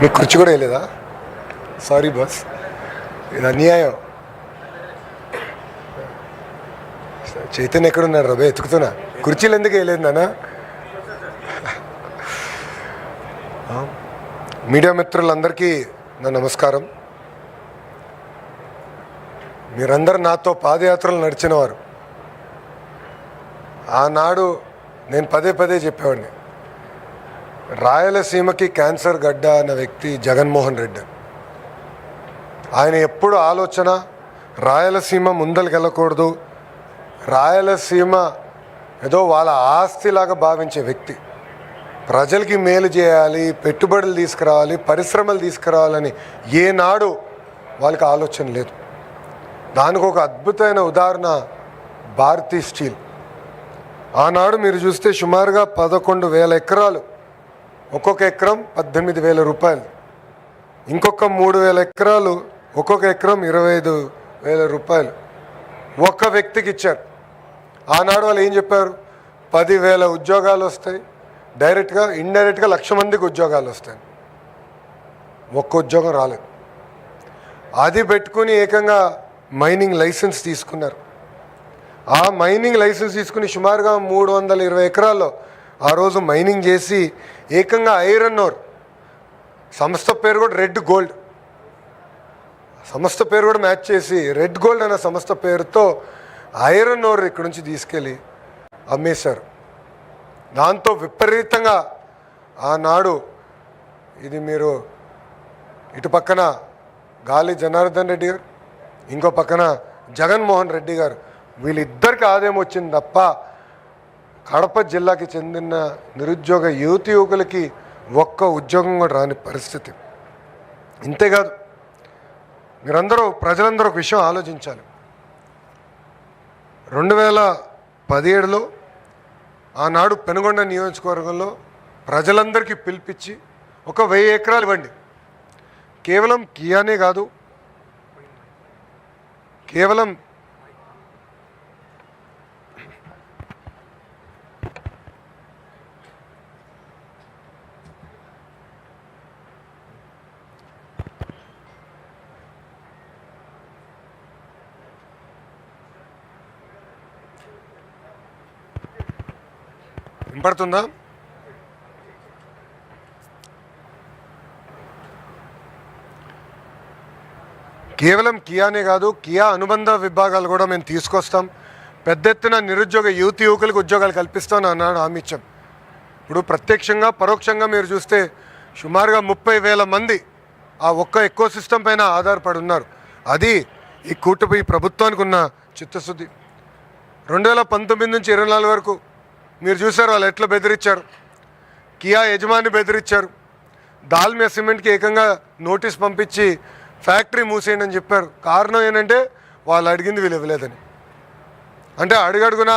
మీకు కుర్చీ కూడా వేయలేదా? సారీ బాస్, ఇది అన్యాయం. చైతన్య ఎక్కడున్నారు రబే? ఎత్తుకుతున్నా. కుర్చీలు ఎందుకు వేయలేదు నాన్న? మీడియా మిత్రులందరికీ నా నమస్కారం. మీరందరూ నాతో పాదయాత్రలు నడిచినవారు. ఆనాడు నేను పదే పదే చెప్పేవాడిని, రాయలసీమకి క్యాన్సర్ గడ్డ అన్న వ్యక్తి జగన్మోహన్ రెడ్డి. ఆయన ఎప్పుడు ఆలోచన రాయలసీమ ముందరికి వెళ్ళకూడదు, రాయలసీమ ఏదో వాళ్ళ ఆస్తిలాగా భావించే వ్యక్తి. ప్రజలకి మేలు చేయాలి, పెట్టుబడులు తీసుకురావాలి, పరిశ్రమలు తీసుకురావాలని ఏనాడు వాళ్ళకి ఆలోచన లేదు. దానికి ఒక అద్భుతమైన ఉదాహరణ భారతీ స్టీల్. ఆనాడు మీరు చూస్తే సుమారుగా 11,000 ఎకరాలు, ఒక్కొక్క ఎకరం 18,000 రూపాయలు, ఇంకొక 3,000 ఎకరాలు, ఒక్కొక్క ఎకరం 25,000 రూపాయలు ఒక్క వ్యక్తికి ఇచ్చారు. ఆనాడు వాళ్ళు ఏం చెప్పారు? 10,000 ఉద్యోగాలు వస్తాయి, డైరెక్ట్గా ఇండైరెక్ట్గా 1,00,000 మందికి ఉద్యోగాలు వస్తాయి. ఒక్క ఉద్యోగం రాలేదు. అది పెట్టుకుని ఏకంగా మైనింగ్ లైసెన్స్ తీసుకున్నారు. ఆ మైనింగ్ లైసెన్స్ తీసుకుని సుమారుగా 320 ఎకరాల్లో ఆ రోజు మైనింగ్ చేసి ఏకంగా ఐరన్ ఓర్, సంస్థ పేరు కూడా రెడ్ గోల్డ్, సంస్థ పేరు కూడా మ్యాచ్ చేసి రెడ్ గోల్డ్ అనే సంస్థ పేరుతో ఐరన్ ఓర్ ఇక్కడ నుంచి తీసుకెళ్ళి అమ్మేశారు. దాంతో విపరీతంగా ఆనాడు ఇది మీరు ఇటు పక్కన గాలి జనార్దన్ రెడ్డి గారు, ఇంకో పక్కన జగన్మోహన్ రెడ్డి గారు, వీళ్ళిద్దరికి ఆదాయం వచ్చింది తప్ప కడప జిల్లాకి చెందిన నిరుద్యోగ యువకులకి ఒక్క ఉద్యోగం కూడా రాని పరిస్థితి. ఇంతేకాదు, మీరందరూ ప్రజలందరూ ఒక విషయం ఆలోచించాలి. 2017లో ఆనాడు పెనుగొండ నియోజకవర్గంలో ప్రజలందరికీ పిలిపించి ఒక 1000 ఎకరాలు ఇవ్వండి. కేవలం కియానే కాదు, కేవలం వినపడుతుందా? కేవలం కియానే కాదు, కియా అనుబంధ విభాగాలు కూడా మేము తీసుకొస్తాం. పెద్ద ఎత్తున నిరుద్యోగ యువకులకు ఉద్యోగాలు కల్పిస్తామని అన్నాడు, హామీ ఇచ్చాం. ఇప్పుడు ప్రత్యక్షంగా పరోక్షంగా మీరు చూస్తే సుమారుగా 30,000 మంది ఆ ఒక్క ఎకో సిస్టమ్ పైన ఆధారపడి ఉన్నారు. అది ఈ కూటమి ప్రభుత్వానికి ఉన్న చిత్తశుద్ధి. 2019 నుంచి 24 వరకు మీరు చూసారు వాళ్ళు ఎట్లా బెదిరించారు. కియా యజమాని బెదిరించారు. దాల్మియా సిమెంట్కి ఏకంగా నోటీస్ పంపించి ఫ్యాక్టరీ మూసేయండి అని చెప్పారు. కారణం ఏంటంటే వాళ్ళు అడిగింది వీళ్ళు ఇవ్వలేదని. అంటే అడుగడుగున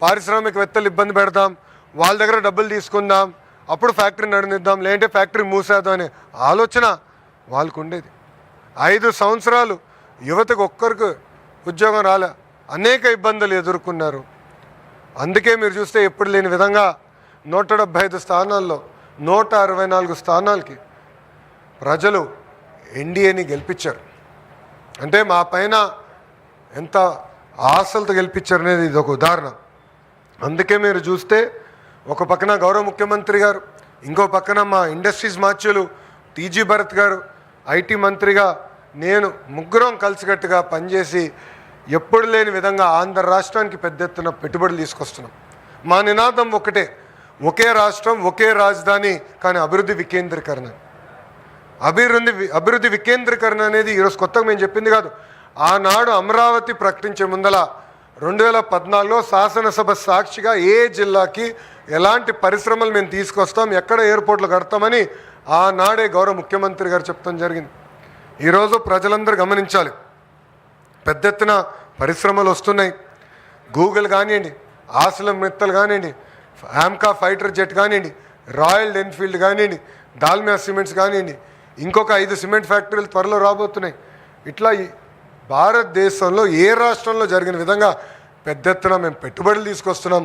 పారిశ్రామికవేత్తలు ఇబ్బంది పెడదాం, వాళ్ళ దగ్గర డబ్బులు తీసుకుందాం, అప్పుడు ఫ్యాక్టరీ నడిపిద్దాం, లేదంటే ఫ్యాక్టరీ మూసేద్దాం అనే ఆలోచన వాళ్ళకు ఉండేది. 5 సంవత్సరాలు యువతకు ఒక్కరికి ఉద్యోగం రాలే, అనేక ఇబ్బందులు ఎదుర్కొన్నారు. అందుకే మీరు చూస్తే ఎప్పుడు లేని విధంగా 175 స్థానాల్లో 164 స్థానాలకి ప్రజలు ఎన్డీఏని గెలిపించారు. అంటే మా పైన ఎంత ఆశలతో గెలిపించారు అనేది ఇది ఒక ఉదాహరణ. అందుకే మీరు చూస్తే ఒక పక్కన గౌరవ ముఖ్యమంత్రి గారు, ఇంకో పక్కన మా ఇండస్ట్రీస్ మార్చులు టీజీ భరత్ గారు, ఐటీ మంత్రిగా నేను, ముగ్గురం కలిసికట్టుగా పనిచేసి ఎప్పుడు లేని విధంగా ఆంధ్ర రాష్ట్రానికి పెద్ద ఎత్తున పెట్టుబడులు తీసుకొస్తున్నాం. మా నినాదం ఒకటే, ఒకే రాష్ట్రం ఒకే రాజధాని, కానీ అభివృద్ధి వికేంద్రీకరణ. అభివృద్ధి వికేంద్రీకరణ అనేది ఈరోజు కొత్తగా మేము చెప్పింది కాదు. ఆనాడు అమరావతి ప్రకటించే ముందల 2014లో శాసనసభ సాక్షిగా ఏ జిల్లాకి ఎలాంటి పరిశ్రమలు మేము తీసుకొస్తాం, ఎక్కడ ఎయిర్పోర్ట్లు కడతామని ఆనాడే గౌరవ ముఖ్యమంత్రి గారు చెప్తాం జరిగింది. ఈరోజు ప్రజలందరూ గమనించాలి, పెద్ద ఎత్తున పరిశ్రమలు వస్తున్నాయి. గూగుల్ కానివ్వండి, ఆసిలం మిత్తల్ కానివ్వండి, ఆమ్కా ఫైటర్ జెట్ కానివ్వండి, రాయల్ ఎన్ఫీల్డ్ కానివ్వండి, దాల్మియా సిమెంట్స్ కానివ్వండి, ఇంకొక 5 సిమెంట్ ఫ్యాక్టరీలు త్వరలో రాబోతున్నాయి. ఇట్లా భారతదేశంలో ఏ రాష్ట్రంలో జరిగిన విధంగా పెద్ద ఎత్తున మేము పెట్టుబడులు తీసుకొస్తున్నాం,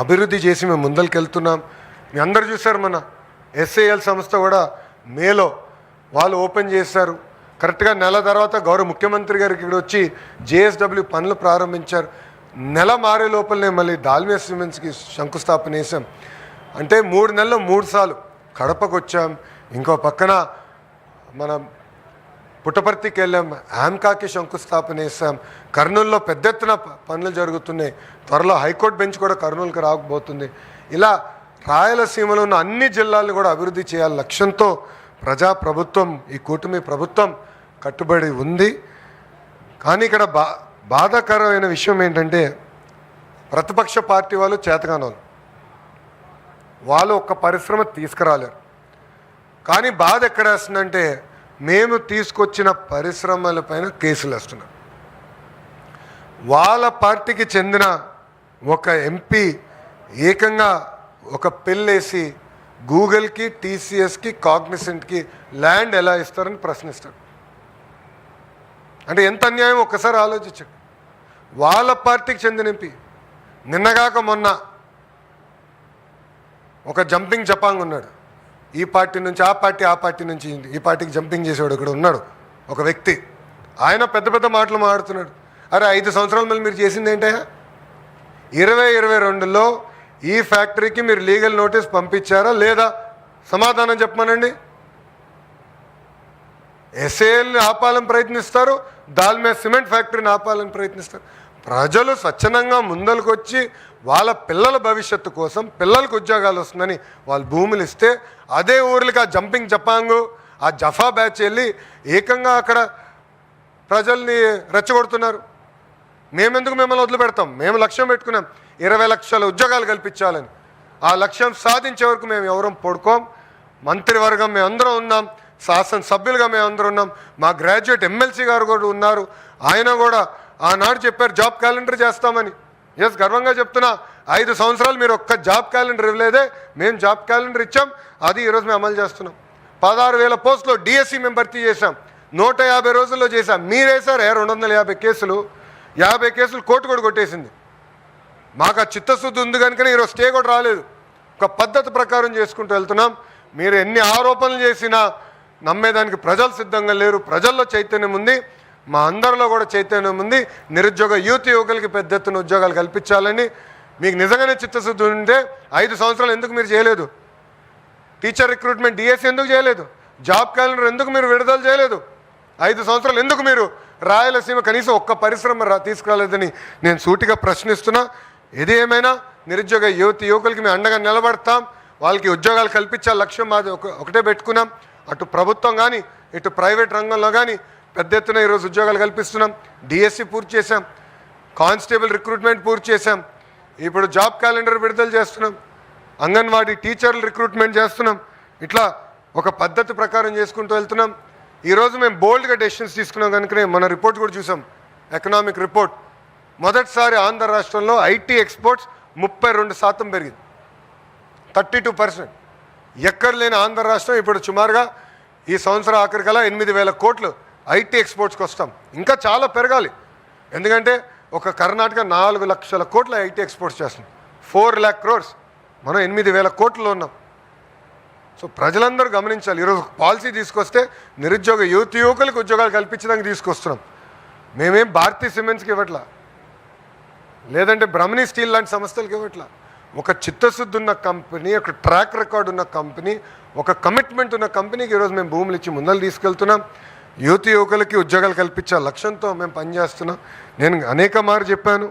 అభివృద్ధి చేసి మేము ముందరికి వెళ్తున్నాం. మీ అందరు చూశారు, మన ఎస్ఏఎల్ సంస్థ కూడా మేలో వాళ్ళు ఓపెన్ చేశారు. కరెక్ట్గా నెల తర్వాత గౌరవ ముఖ్యమంత్రి గారికి ఇక్కడ వచ్చి జేఎస్డబ్ల్యూ పనులు ప్రారంభించారు. నెల మారే లోపలనే మళ్ళీ దాల్మియా సిమెంట్స్కి శంకుస్థాపన చేసాం. అంటే 3 నెలల్లో 3 సార్లు కడపకు వచ్చాం. ఇంకో పక్కన మన పుట్టపర్తికి వెళ్ళాం, ఆమ్కాకి శంకుస్థాపన చేసాం. కర్నూలులో పెద్ద ఎత్తున పనులు జరుగుతున్నాయి. త్వరలో హైకోర్టు బెంచ్ కూడా కర్నూలుకి రాకపోతుంది. ఇలా రాయలసీమలో ఉన్న అన్ని జిల్లాలను కూడా అభివృద్ధి చేయాలి లక్ష్యంతో ప్రజాప్రభుత్వం, ఈ కూటమి ప్రభుత్వం కట్టుబడి ఉంది. కానీ ఇక్కడ బాధాకరమైన విషయం ఏంటంటే ప్రతిపక్ష పార్టీ వాళ్ళు చేతగానోళ్ళు, వాళ్ళు ఒక్క పరిశ్రమ తీసుకురాలేరు. కానీ బాధ ఎక్కడ వేస్తుందంటే మేము తీసుకొచ్చిన పరిశ్రమలపైన కేసులు వేస్తున్నారు. వాళ్ళ పార్టీకి చెందిన ఒక ఎంపీ ఏకంగా ఒక పిల్లేసి గూగుల్కి, టీసీఎస్కి, కాగ్నిసెంట్కి ల్యాండ్ ఎలా ఇస్తారని ప్రశ్నిస్తాడు. అంటే ఎంత అన్యాయం ఒక్కసారి ఆలోచించండి. వాళ్ళ పార్టీకి చెందిన ఎంపీ నిన్నగాక మొన్న ఒక జంపింగ్ జపాంగ్ ఉన్నాడు. ఈ పార్టీ నుంచి ఆ పార్టీ, ఆ పార్టీ నుంచి ఈ పార్టీకి జంపింగ్ చేసేవాడు ఇక్కడ ఉన్నాడు ఒక వ్యక్తి. ఆయన పెద్ద పెద్ద మాటలు మాట్లాడుతున్నాడు. అరే 5 సంవత్సరాల మళ్ళీ మీరు చేసింది ఏంటయ్యా? 2022లో ఈ ఫ్యాక్టరీకి మీరు లీగల్ నోటీస్ పంపించారా లేదా? సమాధానం చెప్పమనండి. ఎస్ఏఎల్ని ఆపాలని ప్రయత్నిస్తారు, దాల్మియా సిమెంట్ ఫ్యాక్టరీని ఆపాలని ప్రయత్నిస్తారు. ప్రజలు స్వచ్ఛందంగా ముందలకు వచ్చి వాళ్ళ పిల్లల భవిష్యత్తు కోసం, పిల్లలకు ఉద్యోగాలు వస్తుందని వాళ్ళు భూములు ఇస్తే అదే ఊర్లకి ఆ జంపింగ్ జపాంగు, ఆ జఫా బ్యాచ్ వెళ్ళి ఏకంగా అక్కడ ప్రజల్ని రెచ్చగొడుతున్నారు. మేమెందుకు మిమ్మల్ని వదిలిపెడతాం? మేము లక్ష్యం పెట్టుకున్నాం 20 లక్షల ఉద్యోగాలు కల్పించాలని. ఆ లక్ష్యం సాధించే వరకు మేము ఎవరం పడుకోం. మంత్రివర్గం మేము అందరం ఉన్నాం, శాసనసభ్యులుగా మేము అందరం ఉన్నాం. మా గ్రాడ్యుయేట్ ఎమ్మెల్సీ గారు కూడా ఉన్నారు. ఆయన కూడా ఆనాడు చెప్పారు జాబ్ క్యాలెండర్ చేస్తామని. ఎస్, గర్వంగా చెప్తున్నా, 5 సంవత్సరాలు మీరు ఒక్క జాబ్ క్యాలెండర్ ఇవ్వలేదే, మేము జాబ్ క్యాలెండర్ ఇచ్చాం. అది ఈరోజు మేము అమలు చేస్తున్నాం. 16,000 పోస్టులో డిఎస్సి మేము భర్తీ చేశాం. 150 రోజుల్లో చేశాం. మీరేసారు 250 కేసులు, 50 కేసులు కోర్టు కూడా కొట్టేసింది. మాకు ఆ చిత్తశుద్ధి ఉంది కనుకనే ఈరోజు స్టే కూడా రాలేదు. ఒక పద్ధతి ప్రకారం చేసుకుంటూ వెళ్తున్నాం. మీరు ఎన్ని ఆరోపణలు చేసినా నమ్మేదానికి ప్రజలు సిద్ధంగా లేరు. ప్రజల్లో చైతన్యం ఉంది, మా అందరిలో కూడా చైతన్యం ఉంది. నిరుద్యోగ యువకులకి పెద్ద ఎత్తున ఉద్యోగాలు కల్పించాలని మీకు నిజంగానే చిత్తశుద్ధి ఉంటే 5 సంవత్సరాలు ఎందుకు మీరు చేయలేదు? టీచర్ రిక్రూట్మెంట్ డిఎస్సి ఎందుకు చేయలేదు? జాబ్ క్యాలెండర్ ఎందుకు మీరు విడుదల చేయలేదు? 5 సంవత్సరాలు ఎందుకు మీరు రాయలసీమ కనీసం ఒక్క పరిశ్రమ తీసుకురాలేదని నేను సూటిగా ప్రశ్నిస్తున్నా. ఏది ఏమైనా నిరుద్యోగ యువకులకి మేము అండగా నిలబడతాం. వాళ్ళకి ఉద్యోగాలు కల్పించాలి లక్ష్యం మాది ఒకటే పెట్టుకున్నాం. అటు ప్రభుత్వం కానీ ఇటు ప్రైవేట్ రంగంలో కానీ పెద్ద ఎత్తున ఈరోజు ఉద్యోగాలు కల్పిస్తున్నాం. డిఎస్సి పూర్తి చేశాం, కానిస్టేబుల్ రిక్రూట్మెంట్ పూర్తి చేశాం, ఇప్పుడు జాబ్ క్యాలెండర్ విడుదల చేస్తున్నాం, అంగన్వాడీ టీచర్లు రిక్రూట్మెంట్ చేస్తున్నాం. ఇట్లా ఒక పద్ధతి ప్రకారం చేసుకుంటూ వెళ్తున్నాం. ఈరోజు మేము బోల్డ్గా డెసిషన్స్ తీసుకున్నాం కనుకనే మన రిపోర్ట్ కూడా చూసాం, ఎకనామిక్ రిపోర్ట్. మొదటిసారి ఆంధ్ర రాష్ట్రంలో ఐటీ ఎక్స్పోర్ట్స్ 32% పెరిగింది, 32%. ఎక్కడ లేని ఆంధ్ర రాష్ట్రం ఇప్పుడు సుమారుగా ఈ సంవత్సరం ఆఖరికల్లా 8,000 కోట్లు ఐటీ ఎక్స్పోర్ట్స్కి వస్తాం. ఇంకా చాలా పెరగాలి. ఎందుకంటే ఒక కర్ణాటక 4 లక్షల కోట్ల ఐటీ ఎక్స్పోర్ట్స్ చేస్తుంది, 4 lakh crores. మనం 8,000 కోట్లలో ఉన్నాం. సో ప్రజలందరూ గమనించాలి. ఈరోజు పాలసీ తీసుకొస్తే నిరుద్యోగ యువకులకు ఉద్యోగాలు కల్పించడానికి తీసుకొస్తున్నాం. మేమేం భారతీయ సిమెంట్స్కి ఇవ్వట్లా, లేదంటే బ్రహ్మణి స్టీల్ లాంటి సంస్థలకు ఇవ్వట్లా. ఒక చిత్తశుద్ధి ఉన్న కంపెనీ, ఒక ట్రాక్ రికార్డ్ ఉన్న కంపెనీ, ఒక కమిట్మెంట్ ఉన్న కంపెనీకి ఈరోజు మేము భూములు ఇచ్చి ముందలు తీసుకెళ్తున్నాం. యువకులకి ఉద్యోగాలు కల్పించే లక్ష్యంతో మేము పనిచేస్తున్నాం. నేను అనేక మారు చెప్పాను,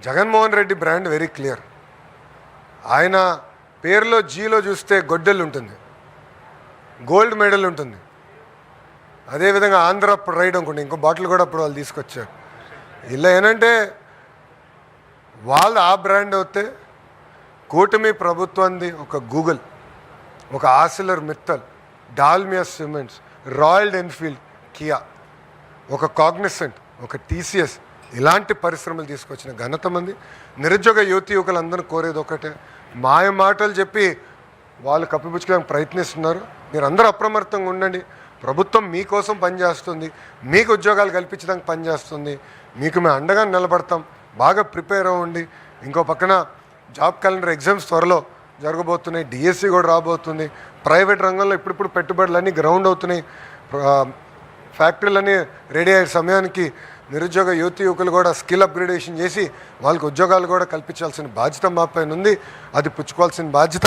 Jaganmohan Reddy brand very clear. ఆయన పేరులో జీలో చూస్తే గొడ్డెలు ఉంటుంది, గోల్డ్ మెడల్ ఉంటుంది. అదేవిధంగా ఆంధ్ర ప్రైడ్ అనుకోండి, ఇంకో బాటిల్ కూడా అప్పుడు వాళ్ళు తీసుకొచ్చారు. ఇలా ఏంటంటే వాళ్ళు ఆ బ్రాండ్ అవుతే కూటమి ప్రభుత్వాన్ని ఒక గూగుల్, ఒక ఆసిలర్ Mittal, Dalmia cements, royal Enfield, Kia, ఒక కాగ్నిసెంట్, ఒక టీసీఎస్ ఇలాంటి పరిశ్రమలు తీసుకొచ్చిన ఘనత మంది. నిరుద్యోగ యువకులందరూ కోరేది ఒకటే, మాయ మాటలు చెప్పి వాళ్ళు కప్పిపుచ్చుకోవడానికి ప్రయత్నిస్తున్నారు. మీరు అందరూ అప్రమత్తంగా ఉండండి. ప్రభుత్వం మీకోసం పనిచేస్తుంది, మీకు ఉద్యోగాలు కల్పించడానికి పనిచేస్తుంది. మీకు మేము అండగా నిలబడతాం. బాగా ప్రిపేర్ అవ్వండి. ఇంకో పక్కన జాబ్ క్యాలెండర్ ఎగ్జామ్స్ త్వరలో జరగబోతున్నాయి, డిఎస్సి కూడా రాబోతుంది, ప్రైవేట్ రంగంలో ఇప్పుడిప్పుడు పెట్టుబడులన్నీ గ్రౌండ్ అవుతున్నాయి, ఫ్యాక్టరీలన్నీ రెడీ అయ్యే సమయానికి నిరుద్యోగ యువకులు కూడా స్కిల్ అప్గ్రేడేషన్ చేసి వాళ్ళకి ఉద్యోగాలు కూడా కల్పించాల్సిన బాధ్యత మా పైన ఉంది. అది పుచ్చుకోవాల్సిన బాధ్యత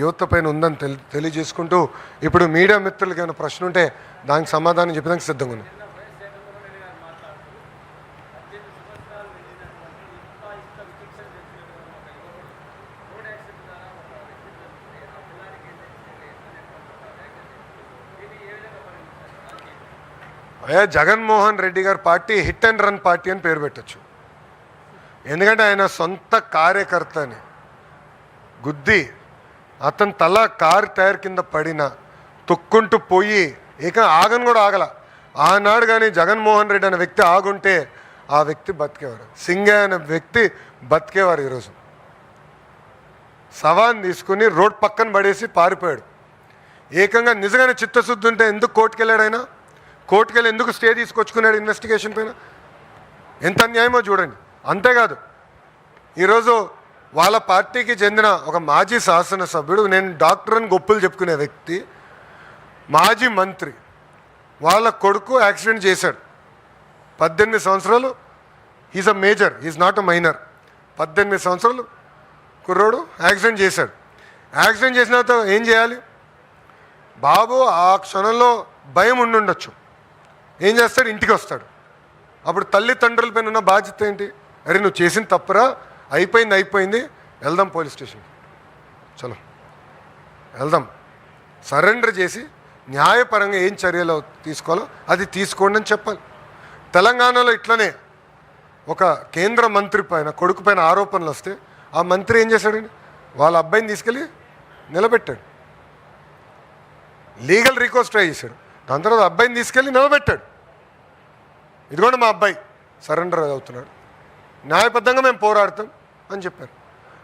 యువత పైన ఉందని తెలియజేసుకుంటూ ఇప్పుడు మీడియా మిత్రులకి ఏమైనా ప్రశ్న ఉంటే దానికి సమాధానం చెప్పడానికి సిద్ధంగా ఉంది. జగన్మోహన్ రెడ్డి గారి party hit and run party అని పేరు పెట్టచ్చు. ఎందుకంటే ఆయన సొంత కార్యకర్తని గుద్ది అతని తల కారు టైర్ కింద పడిన తొక్కుంటూ పోయి ఆగను కూడా ఆగల. ఆనాడు కానీ జగన్మోహన్ రెడ్డి అనే వ్యక్తి ఆగుంటే ఆ వ్యక్తి బతికేవారు, సింగయ్య అనే వ్యక్తి బతికేవారు. ఈరోజు సవాన్ తీసుకుని రోడ్ పక్కన పడేసి పారిపోయాడు. నిజంగానే చిత్తశుద్ధి ఉంటే ఎందుకు కోర్టుకు వెళ్ళాడు? ఆయన కోర్టుకు వెళ్ళి ఎందుకు స్టే తీసుకొచ్చుకున్నాడు ఇన్వెస్టిగేషన్ పైన? ఎంత అన్యాయమో చూడండి. అంతేకాదు ఈరోజు వాళ్ళ పార్టీకి చెందిన ఒక మాజీ శాసనసభ్యుడు, నేను డాక్టర్ అని గొప్పలు చెప్పుకునే వ్యక్తి, మాజీ మంత్రి, వాళ్ళ కొడుకు యాక్సిడెంట్ చేశాడు. 18 సంవత్సరాలు, is a major, is not a minor. 18 సంవత్సరాలు కుర్రోడు యాక్సిడెంట్ చేశాడు. యాక్సిడెంట్ చేసిన తర్వాత ఏం చేయాలి? బాబు ఆ క్షణంలో భయం ఉండుండొచ్చు. ఏం చేస్తాడు? ఇంటికి వస్తాడు. అప్పుడు తల్లిదండ్రులపైన ఉన్న బాధ్యత ఏంటి? అరే నువ్వు చేసిన తప్పురా, అయిపోయింది, వెళ్దాం పోలీస్ స్టేషన్కి, చలో వెళ్దాం, సరెండర్ చేసి న్యాయపరంగా ఏం చర్యలు తీసుకోవాలో అది తీసుకోండి అని చెప్పాలి. తెలంగాణలో ఇట్లనే ఒక కేంద్ర మంత్రి పైన కొడుకు పైన ఆరోపణలు వస్తే ఆ మంత్రి ఏం చేశాడండి? వాళ్ళ అబ్బాయిని తీసుకెళ్ళి నిలబెట్టాడు, లీగల్ రికోర్స్ ట్రై చేశాడు. దాని తర్వాత అబ్బాయిని తీసుకెళ్ళి నిలబెట్టాడు. ఇదిగోండి మా అబ్బాయి సరెండర్ అవుతున్నాడు, న్యాయబద్ధంగా మేము పోరాడతాం అని చెప్పారు.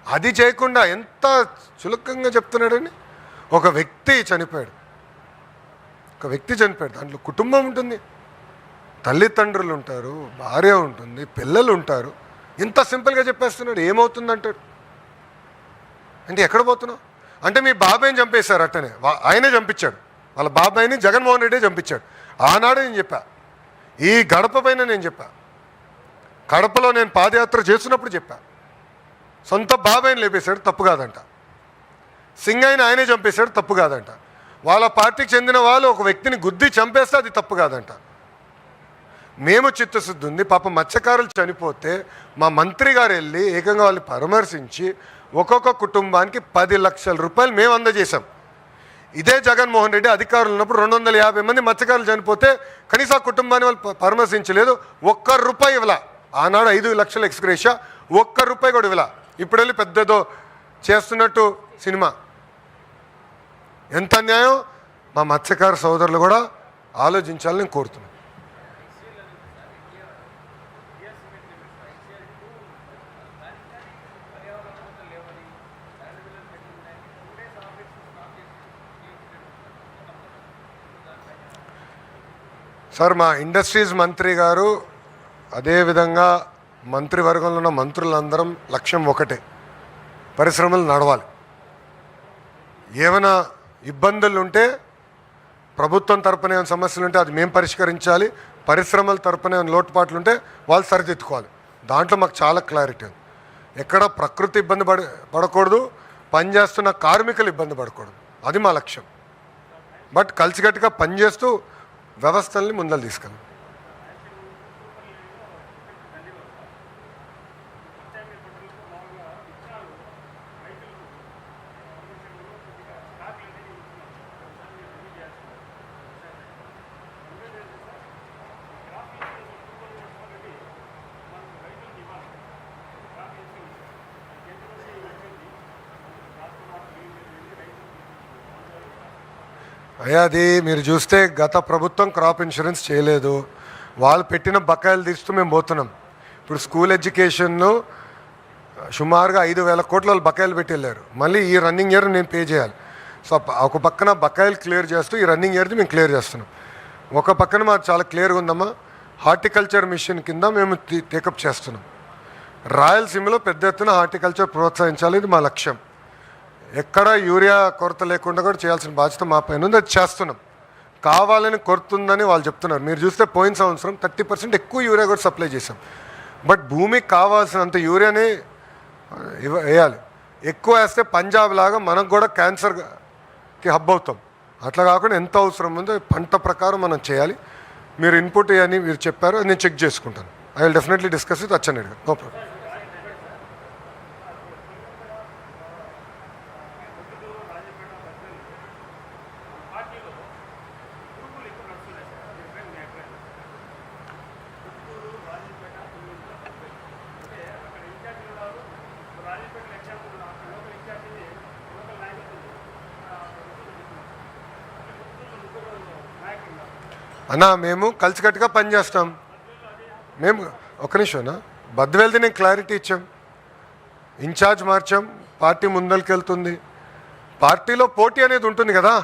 అది చేయకుండా ఎంత చులకంగా చెప్తున్నాడని. ఒక వ్యక్తి చనిపోయాడు, దాంట్లో కుటుంబం ఉంటుంది, తల్లిదండ్రులు ఉంటారు, భార్య ఉంటుంది, పిల్లలు ఉంటారు. ఇంత సింపుల్గా చెప్పేస్తున్నాడు. ఏమవుతుందంటాడు? అంటే ఎక్కడ పోతున్నావు అంటే మీ బాబాయిని చంపేశారు. అట్టనే ఆయనే చంపించాడు, వాళ్ళ బాబాయిని జగన్మోహన్ రెడ్డి చంపించాడు. ఆనాడు నేను చెప్పా, ఈ గడప పైన నేను చెప్పా, కడపలో నేను పాదయాత్ర చేస్తున్నప్పుడు చెప్పా, సొంత బాబాయిని లేపేశాడు, తప్పు కాదంట. సింగయ్యని ఆయనే చంపేశాడు, తప్పు కాదంట. వాళ్ళ పార్టీకి చెందిన వాళ్ళు ఒక వ్యక్తిని గుద్ది చంపేస్తే అది తప్పు కాదంట. మేము చిత్తశుద్ధి ఉంది. పాప మత్స్యకారులు చనిపోతే మా మంత్రి గారు వెళ్ళి ఏకంగా వాళ్ళు పరామర్శించి ఒక్కొక్క కుటుంబానికి 10 లక్షల రూపాయలు మేము అందజేశాం. ఇదే జగన్మోహన్ రెడ్డి అధికారులు ఉన్నప్పుడు 250 మంది మత్స్యకారులు చనిపోతే కనీసం ఆ కుటుంబాన్ని వాళ్ళు పరామర్శించలేదు, ₹1 ఇవ్వలా. ఆనాడు 5 లక్షల ఎక్స్గ్రేషియా, ₹1 కూడా ఇవ్వలా. ఇప్పుడు వెళ్ళి పెద్దదో చేస్తున్నట్టు సినిమా. ఎంత అన్యాయం! మా మత్స్యకార సోదరులు కూడా ఆలోచించాలని నేను కోరుతున్నాను. సార్, మా ఇండస్ట్రీస్ మంత్రి గారు అదేవిధంగా మంత్రివర్గంలో ఉన్న మంత్రులందరం లక్ష్యం ఒకటే, పరిశ్రమలు నడవాలి. ఏమైనా ఇబ్బందులు ఉంటే ప్రభుత్వం తరపున ఏమైనా సమస్యలు ఉంటే అది మేము పరిష్కరించాలి, పరిశ్రమల తరపున ఏమైనా లోటుపాట్లు ఉంటే వాళ్ళు సరిదిద్దుకోవాలి. దాంట్లో మాకు చాలా క్లారిటీ ఉంది. ఎక్కడ ప్రకృతి ఇబ్బంది పడకూడదు, పనిచేస్తున్న కార్మికులు ఇబ్బంది పడకూడదు, అది మా లక్ష్యం. బట్ కలిసికట్టుగా పనిచేస్తూ వ్యవస్థల్ని ముందలు తీసుకెళ్ళాలి. అయ్యా, అది మీరు చూస్తే గత ప్రభుత్వం క్రాప్ ఇన్సూరెన్స్ చేయలేదు, వాళ్ళు పెట్టిన బకాయిలు తీస్తూ మేము పోతున్నాం. ఇప్పుడు స్కూల్ ఎడ్యుకేషన్ను సుమారుగా 5,000 కోట్లు వాళ్ళు బకాయిలు పెట్టి వెళ్ళారు. మళ్ళీ ఈ రన్నింగ్ ఇయర్ నేను పే చేయాలి. సో ఒక పక్కన బకాయిలు క్లియర్ చేస్తూ ఈ రన్నింగ్ ఇయర్ది మేము క్లియర్ చేస్తున్నాం. ఒక పక్కన మాకు చాలా క్లియర్గా ఉందమ్మా, హార్టికల్చర్ మిషన్ కింద మేము టేకప్ చేస్తున్నాం. రాయలసీమలో పెద్ద ఎత్తున హార్టికల్చర్ ప్రోత్సహించాలి, ఇది మా లక్ష్యం. ఎక్కడ యూరియా కొరత లేకుండా కూడా చేయాల్సిన బాధ్యత మా పైన ఉంది, అది చేస్తున్నాం. కావాలని కొరుతుందని వాళ్ళు చెప్తున్నారు. మీరు చూస్తే పోయిన సంవత్సరం 30% ఎక్కువ యూరియా కూడా సప్లై చేసాం. బట్ భూమికి కావాల్సినంత యూరియానే వేయాలి. ఎక్కువ వేస్తే పంజాబ్ లాగా మనకు కూడా క్యాన్సర్కి హబ్ అవుతాం. అట్లా కాకుండా ఎంత అవసరం ఉందో పంట ప్రకారం మనం చేయాలి. మీరు ఇన్పుట్ అని మీరు చెప్పారు, అది నేను చెక్ చేసుకుంటాను. I will definitely discuss with Atchannaidu గారు. No problem. అన్నా మేము కలిసికట్టుగా పనిచేస్తాం. మేము ఒక నిమిషం బద్వేల్ది నేను క్లారిటీ ఇచ్చాం, ఇన్ఛార్జ్ మార్చాం, పార్టీ ముందరికి వెళ్తుంది. పార్టీలో పోటీ అనేది ఉంటుంది కదా,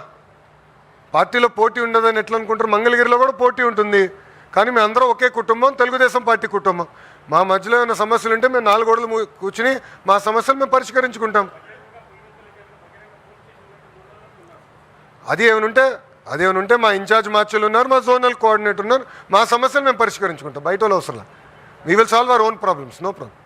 పార్టీలో పోటీ ఉండదని ఎట్లా అనుకుంటారు? మంగళగిరిలో కూడా పోటీ ఉంటుంది, కానీ మేము అందరం ఒకే కుటుంబం, తెలుగుదేశం పార్టీ కుటుంబం. మా మధ్యలో ఏమైనా సమస్యలు ఉంటే మేము 4 గోడలు కూర్చుని మా సమస్యలు మేము పరిష్కరించుకుంటాం. అదేమైనా ఉంటే మా ఇన్ఛార్జ్ మార్చులు ఉన్నారు, మా జోనల్ కోఆర్డినేటర్ ఉన్నారు, మా సమస్యలు మేము పరిష్కరించుకుంటాం. బయట వాళ్ళు అవసరం. We will solve our own problems, no problem.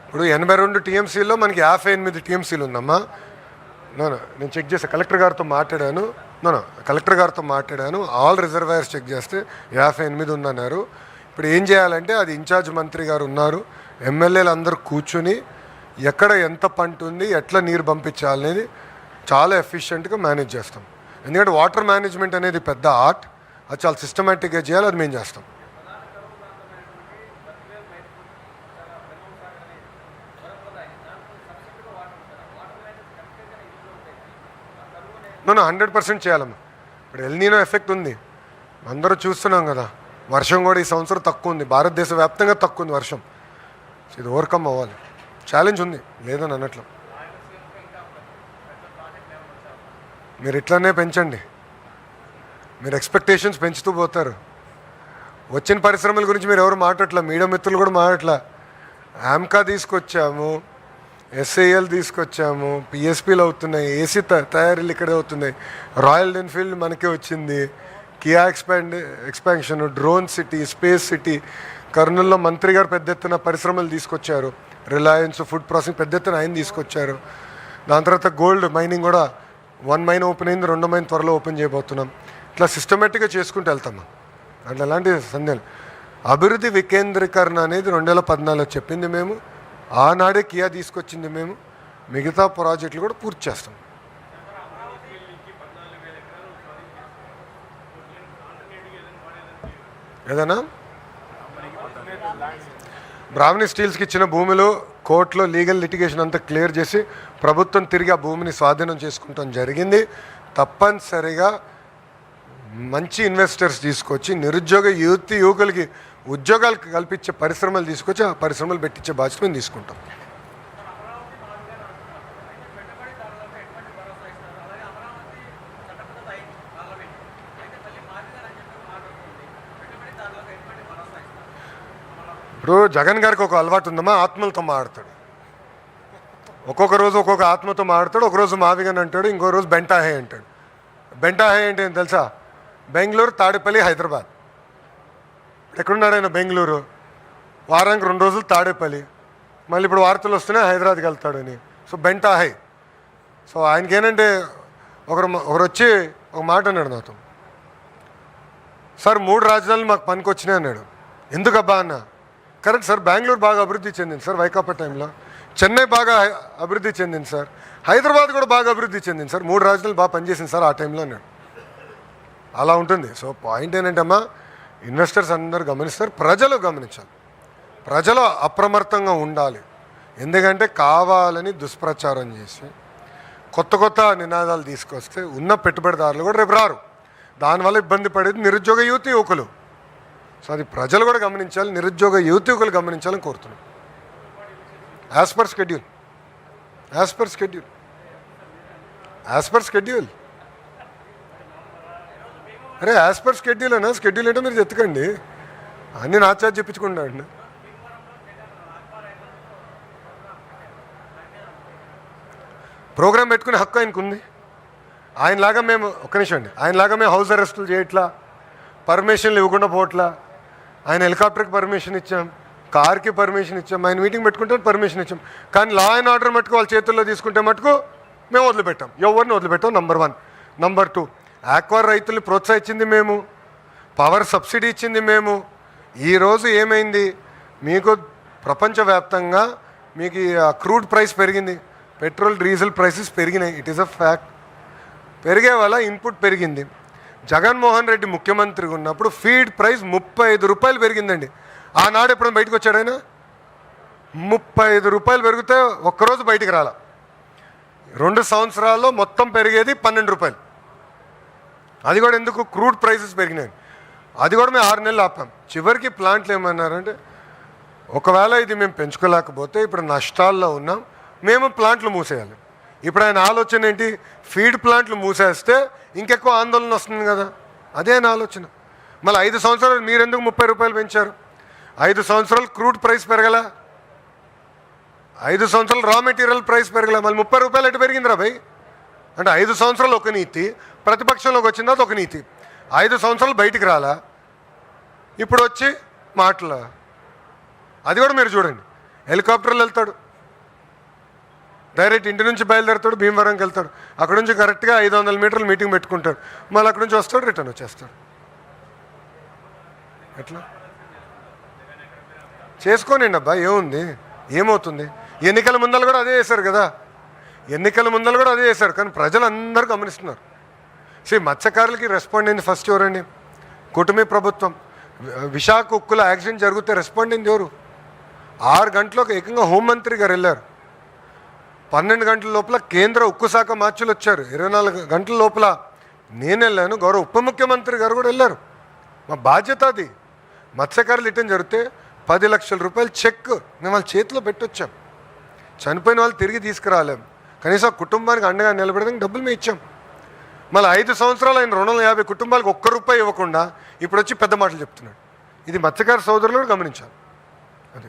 ఇప్పుడు 82 టీఎంసీలో మనకి 58 టీఎంసీలు ఉందమ్మా. నేను చెక్ చేసి కలెక్టర్ గారితో మాట్లాడాను. ఆల్ రిజర్వాయర్స్ చెక్ చేస్తే 58 ఉందన్నారు. ఇప్పుడు ఏం చేయాలంటే అది ఇన్ఛార్జ్ మంత్రి గారు ఉన్నారు, ఎమ్మెల్యేలు అందరూ కూర్చుని ఎక్కడ ఎంత పంట ఉంది, ఎట్లా నీరు పంపించాలనేది చాలా ఎఫిషియెంట్గా మేనేజ్ చేస్తాం. ఎందుకంటే వాటర్ మేనేజ్మెంట్ అనేది పెద్ద ఆర్ట్, అది చాలా సిస్టమేటిక్గా చేయాలి, అది మేము చేస్తాం. మనం 100% చేయాలమ్మా. ఇప్పుడు ఎల్నీనో ఎఫెక్ట్ ఉంది, అందరూ చూస్తున్నాం కదా. వర్షం కూడా ఈ సంవత్సరం తక్కువ ఉంది, భారతదేశ వ్యాప్తంగా తక్కువ ఉంది వర్షం. ఇది ఓవర్కమ్ అవ్వాలి, ఛాలెంజ్ ఉంది, లేదని అన్నట్లు. మీరు ఇట్లానే పెంచండి, మీరు ఎక్స్పెక్టేషన్స్ పెంచుతూ పోతారు. వచ్చిన పరిశ్రమల గురించి మీరు ఎవరు మాట్లాడట్లా, మీడియా మిత్రులు కూడా మాట్లాడట్లా. ఆమ్కా తీసుకొచ్చాము, ఎస్ఐఎల్ తీసుకొచ్చాము, పిఎస్పీలు అవుతున్నాయి, ఏసీ తయారీలు ఇక్కడే అవుతున్నాయి, రాయల్ ఎన్ఫీల్డ్ మనకే వచ్చింది, Kia expansion, drone city, space city, కర్నూలులో మంత్రి గారు పెద్ద ఎత్తున పరిశ్రమలు తీసుకొచ్చారు, రిలయన్స్ ఫుడ్ ప్రాసెసింగ్ పెద్ద ఎత్తున ఆయన తీసుకొచ్చారు. దాని తర్వాత గోల్డ్ మైనింగ్ కూడా 1 మైన్ ఓపెన్ అయింది, 2 మైన్ త్వరలో ఓపెన్ చేయబోతున్నాం. ఇట్లా సిస్టమేటిక్గా చేసుకుంటూ వెళ్తామా. అట్లా ఎలాంటి సందేహాలు. అభివృద్ధి వికేంద్రీకరణ అనేది 2014 చెప్పింది మేము, ఆనాడే కియా తీసుకొచ్చింది మేము. మిగతా ప్రాజెక్టులు కూడా పూర్తి చేస్తాం. ఏదైనా బ్రాహ్మణి స్టీల్స్కి ఇచ్చిన భూమిలో కోర్టులో లీగల్ లిటిగేషన్ అంతా క్లియర్ చేసి ప్రభుత్వం తిరిగి ఆ భూమిని స్వాధీనం చేసుకుంటాం జరిగింది. తప్పనిసరిగా మంచి ఇన్వెస్టర్స్ తీసుకొచ్చి నిరుద్యోగ యువకులకి ఉద్యోగాలు కల్పించే పరిశ్రమలు తీసుకొచ్చి ఆ పరిశ్రమలు పెట్టించే బాధ్యత మేము తీసుకుంటాం. ఇప్పుడు జగన్ గారికి ఒక అలవాటు ఉందమ్మా, ఆత్మలతో మాట్లాడతాడు. ఒక్కొక్క రోజు ఒక్కొక్క ఆత్మతో మాట్లాడతాడు. ఒకరోజు మావిగన్ అంటాడు, ఇంకో రోజు బెంటాహే అంటాడు. బెంటాహే అంటే ఏం తెలుసా? బెంగళూరు, తాడేపల్లి, హైదరాబాద్. ఎక్కడున్నాడు ఆయన? బెంగళూరు. వారానికి 2 రోజులు తాడేపల్లి, మళ్ళీ ఇప్పుడు వార్తలు వస్తున్నాయి హైదరాబాద్కి వెళ్తాడు అని. సో బెంటాహై. సో ఆయనకి ఏంటంటే ఒకరు వచ్చి ఒక మాట అన్నాడు నాతో, సార్ 3 రాజధానులు మాకు పనికొచ్చినాయి అన్నాడు. ఎందుకబ్బా అన్న? కరెక్ట్ సార్, బెంగళూరు బాగా అభివృద్ధి చెందింది సార్ వైకాపా టైంలో, చెన్నై బాగా అభివృద్ధి చెందింది సార్, హైదరాబాద్ కూడా బాగా అభివృద్ధి చెందింది సార్, 3 రాజధానులు బాగా పనిచేసింది సార్ ఆ టైంలో అన్నాడు. అలా ఉంటుంది. సో పాయింట్ ఏంటంటే అమ్మా, ఇన్వెస్టర్స్ అందరూ గమనిస్తారు, ప్రజలు గమనించాలి, ప్రజలు అప్రమత్తంగా ఉండాలి. ఎందుకంటే కావాలని దుష్ప్రచారం చేసి కొత్త కొత్త నినాదాలు తీసుకొస్తే ఉన్న పెట్టుబడిదారులు కూడా రేపు రారు. దానివల్ల ఇబ్బంది పడేది నిరుద్యోగ యువకులు. సో అది ప్రజలు కూడా గమనించాలి, నిరుద్యోగ యువకులు గమనించాలని కోరుతున్నాం. యాజ్ పర్ షెడ్యూల్ అరే యాజ్ పర్ షెడ్యూల్ అన్నా, షెడ్యూల్ ఏంటో మీరు చెత్తకండి, అన్నీ నా చేత చెప్పించుకుంటాడు. ప్రోగ్రాం పెట్టుకునే హక్కు ఆయనకు ఉంది. ఆయనలాగా మేము ఆయనలాగా మేము హౌస్ అరెస్టులు చేయట్లా, పర్మిషన్లు ఇవ్వకుండా పోవట్లా. ఆయన హెలికాప్టర్కి పర్మిషన్ ఇచ్చాం, కార్కి పర్మిషన్ ఇచ్చాం, ఆయన మీటింగ్ పెట్టుకుంటే పర్మిషన్ ఇచ్చాం. కానీ లా అండ్ ఆర్డర్ మటుకు వాళ్ళ చేతుల్లో తీసుకుంటే మటుకు మేము వదిలిపెట్టాం, ఎవరిని వదిలిపెట్టాం. నంబర్ 1. నంబర్ 2, ఆక్వా రైతుల్ని ప్రోత్సహించింది మేము, పవర్ సబ్సిడీ ఇచ్చింది మేము. ఈరోజు ఏమైంది, మీకు ప్రపంచవ్యాప్తంగా మీకు క్రూడ్ ప్రైస్ పెరిగింది, పెట్రోల్ డీజిల్ ప్రైసెస్ పెరిగినాయి. It is a fact. పెరిగే వల్ల ఇన్పుట్ పెరిగింది. జగన్మోహన్ రెడ్డి ముఖ్యమంత్రిగా ఉన్నప్పుడు ఫీడ్ ప్రైస్ 35 రూపాయలు పెరిగిందండి. ఆనాడు ఎప్పుడైనా బయటకు వచ్చాడైనా? 35 రూపాయలు పెరిగితే ఒక్కరోజు బయటికి రాల. 2 సంవత్సరాల్లో మొత్తం పెరిగేది 12 రూపాయలు. అది కూడా ఎందుకు? క్రూడ్ ప్రైసెస్ పెరిగినాయి. అది కూడా మేము 6 నెలలు ఆపాం. చివరికి ప్లాంట్లు ఏమన్నారంటే, ఒకవేళ ఇది మేము పెంచుకోలేకపోతే ఇప్పుడు నష్టాల్లో ఉన్నాం, మేము ప్లాంట్లు మూసేయాలి. ఇప్పుడు ఆయన ఆలోచన ఏంటి? ఫీడ్ ప్లాంట్లు మూసేస్తే ఇంకెక్కువ ఆందోళన వస్తుంది కదా, అదే ఆయన ఆలోచన. మళ్ళీ 5 సంవత్సరాలు మీరెందుకు 30 రూపాయలు పెంచారు? 5 సంవత్సరాలు క్రూడ్ ప్రైస్ పెరగల, 5 సంవత్సరాలు రా మెటీరియల్ ప్రైస్ పెరగల, మళ్ళీ 30 రూపాయలు ఎటు పెరిగిందిరా భయ్? అంటే 5 సంవత్సరాలు ఒక నీతి, ప్రతిపక్షంలోకి వచ్చిన తర్వాత ఒక నీతి. 5 సంవత్సరాలు బయటికి రాలా, ఇప్పుడు వచ్చి మాటలు. అది కూడా మీరు చూడండి, హెలికాప్టర్లు వెళ్తాడు, డైరెక్ట్ ఇంటి నుంచి బయలుదేరుతాడు, భీమవరంకి వెళ్తాడు, అక్కడ నుంచి కరెక్ట్గా 500 మీటర్లు మీటింగ్ పెట్టుకుంటాడు, మళ్ళీ అక్కడ నుంచి వస్తాడు, రిటర్న్ వచ్చేస్తాడు. ఎట్లా చేసుకోనండి అబ్బా, ఏముంది, ఏమవుతుంది? ఎన్నికల ముందలు కూడా అదే చేశారు కదా, కానీ ప్రజలందరూ గమనిస్తున్నారు. మత్స్యకారులకి రెస్పాండ్ అయింది ఫస్ట్ ఎవరండి? కూటమి ప్రభుత్వం. విశాఖ ఉక్కుల యాక్సిడెంట్ జరిగితే రెస్పాండ్ అయింది ఎవరు? 6 గంటలకు ఏకంగా హోంమంత్రి గారు వెళ్ళారు. 12 గంటల లోపల కేంద్ర ఉక్కు శాఖ మార్చులు వచ్చారు. 24 గంటల లోపల నేను వెళ్ళాను, గౌరవ ఉప ముఖ్యమంత్రి గారు కూడా వెళ్ళారు. మా బాధ్యత అది. మత్స్యకారులు రిటర్న్ జరిగితే 10 లక్షల రూపాయలు చెక్ మేము వాళ్ళ చేతిలో పెట్టొచ్చాం. చనిపోయిన వాళ్ళు తిరిగి తీసుకురాలేం, కనీసం కుటుంబానికి అండగా నిలబెడడానికి డబ్బులు మేము ఇచ్చాం. మళ్ళీ 5 సంవత్సరాలు ఆయన 250 కుటుంబాలకు ₹1 ఇవ్వకుండా ఇప్పుడు వచ్చి పెద్ద మాటలు చెప్తున్నాడు. ఇది మత్స్యకార సోదరులు కూడా గమనించాలి. అది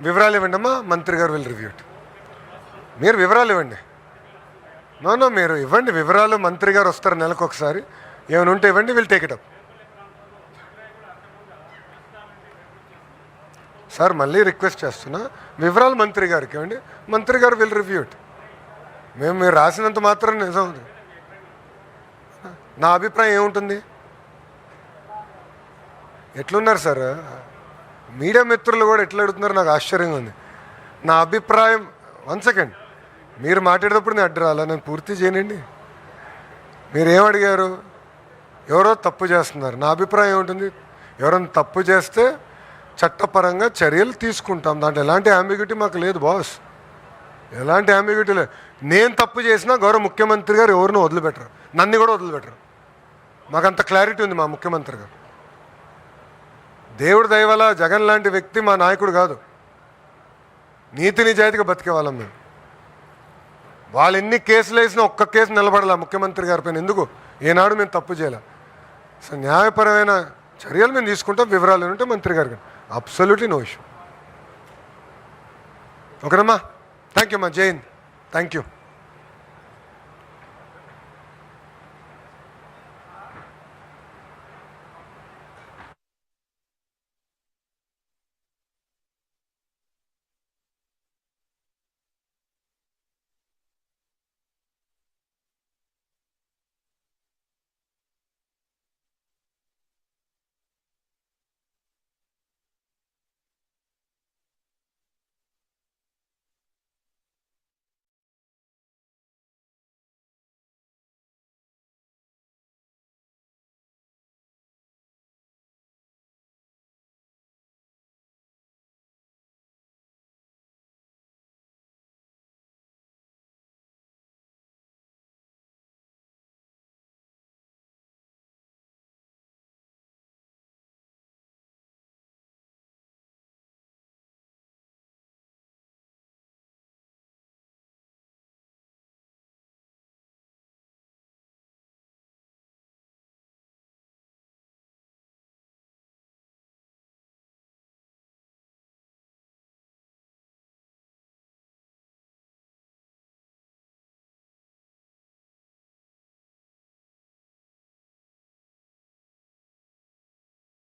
వివరాలు ఇవ్వండి అమ్మా, మంత్రి గారు విల్ రివ్యూ ఇట్. మీరు వివరాలు ఇవ్వండి. నో మీరు ఇవ్వండి వివరాలు, మంత్రి గారు వస్తారు నెలకు ఒకసారి, ఏమైనా ఉంటే ఇవ్వండి, will take it up. Sir మళ్ళీ రిక్వెస్ట్ చేస్తున్నా, వివరాలు మంత్రి గారికి ఇవ్వండి, మంత్రి గారు విల్ రివ్యూ ఇట్. మీరు రాసినంత మాత్రం నిజం. నా అభిప్రాయం ఏముంటుంది? ఎట్లున్నారు సార్ మీడియా మిత్రులు కూడా ఎట్లా అడుగుతున్నారు, నాకు ఆశ్చర్యంగా ఉంది. నా అభిప్రాయం 1 సెకండ్, మీరు మాట్లాడేటప్పుడు నేను అడ్డు రాలా, నేను పూర్తి చేయనండి. మీరేం అడిగారు? ఎవరో తప్పు చేస్తున్నారు. నా అభిప్రాయం ఏముంటుంది? ఎవరైనా తప్పు చేస్తే చట్టపరంగా చర్యలు తీసుకుంటాం, దాంట్లో ఎలాంటి అంబిగ్యూటీ మాకు లేదు బాస్, ఎలాంటి అంబిగ్యూటీ లేదు. నేను తప్పు చేసినా గౌరవ ముఖ్యమంత్రి గారు ఎవరిని వదిలిపెట్టరు, నన్ను కూడా వదిలిపెట్టరు. మాకంత క్లారిటీ ఉంది మా ముఖ్యమంత్రి గారు. దేవుడి దయ వల్ల జగన్ లాంటి వ్యక్తి మా నాయకుడు కాదు, నీతి నిజాయితీగా బతికే వాళ్ళం మేము. వాళ్ళు ఎన్ని కేసులు వేసినా ఒక్క కేసు నిలబడాల ముఖ్యమంత్రి గారి పైన. ఎందుకు? ఏనాడు మేము తప్పు చేయాలి. సో న్యాయపరమైన చర్యలు మేము తీసుకుంటాం, వివరాలు ఉంటే మంత్రి గారు కానీ అబ్సల్యూట్లీ నో ఇష్యూ. ఓకేనమ్మా, థ్యాంక్ యూ అమ్మా, జై హింద్, థ్యాంక్ యూ.